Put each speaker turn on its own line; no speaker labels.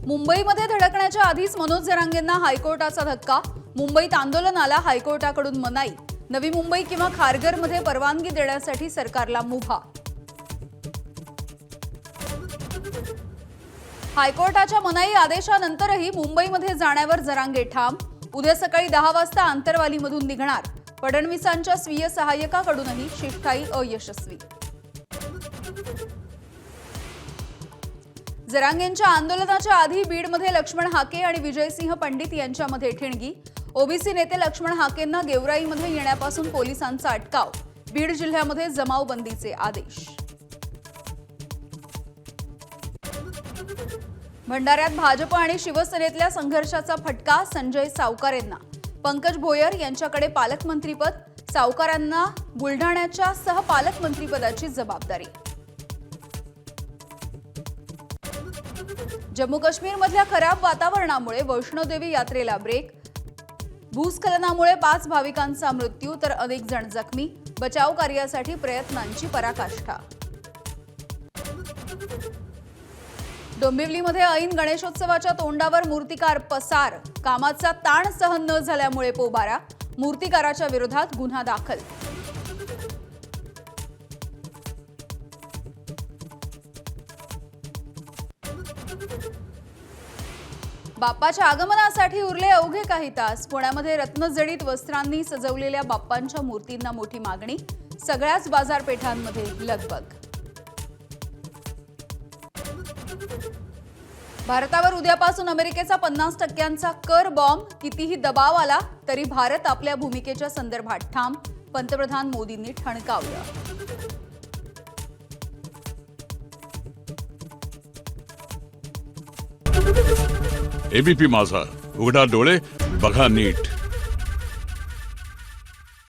मुंबईमध्ये धडकण्याच्या आधीच मनोज जरांगेंना हायकोर्टाचा धक्का. मुंबईत आंदोलनाला हायकोर्टाकडून मनाई. नवी मुंबई किंवा खारघरमध्ये परवानगी देण्यासाठी सरकारला मुभा. हायकोर्टाच्या मनाई आदेशानंतरही मुंबईमध्ये जाण्यावर जरांगे ठाम. उद्या सकाळी 10 वाजता आंतरवालीमधून निघणार. फडणवीसांच्या स्वीय सहाय्यकाकडूनही शिष्टाई अयशस्वी. जरांगेंच्या आंदोलनाच्या आधी बीडमध्ये लक्ष्मण हाके आणि विजयसिंह पंडित यांच्यामध्ये ठिणगी. ओबीसी नेते लक्ष्मण हाकेंना गेवराईमध्ये येण्यापासून पोलिसांचा अटकाव. बीड जिल्ह्यामध्ये जमावबंदीचे आदेश. भंडाऱ्यात भाजप आणि शिवसेनेतल्या संघर्षाचा फटका संजय सावकारेंना. पंकज भोयर यांच्याकडे पालकमंत्रीपद, सावकारांना बुलढाण्याच्या सहपालकमंत्रीपदाची जबाबदारी. जम्मू काश्मीरमधल्या खराब वातावरणामुळे वैष्णोदेवी यात्रेला ब्रेक. भूस्खलनामुळे 5 भाविकांचा मृत्यू तर अनेक जण जखमी. बचाव कार्यासाठी प्रयत्नांची पराकाष्ठा. डोंबिवलीमध्ये ऐन गणेशोत्सवाच्या तोंडावर मूर्तिकार पसार. कामाचा ताण सहन न झाल्यामुळे पोबारा. मूर्तिकाराच्या विरोधात गुन्हा दाखल. बाप्पाच्या आगमनासाठी उरले अवघे काही तास. पुण्यामध्ये रत्नजडित वस्त्रांनी सजवलेल्या बाप्पांच्या मूर्तींना मोठी मागणी. सगळ्याच बाजारपेठांमध्ये लगबग. भारतावर उद्यापासून अमेरिकेचा 50% कर बॉम्ब. कितीही दबाव आला तरी भारत आपल्या भूमिकेच्या संदर्भात ठाम. पंतप्रधान मोदींनी ठणकावलं.
एबीपी माझा, उघडा डोळे बघा नीट.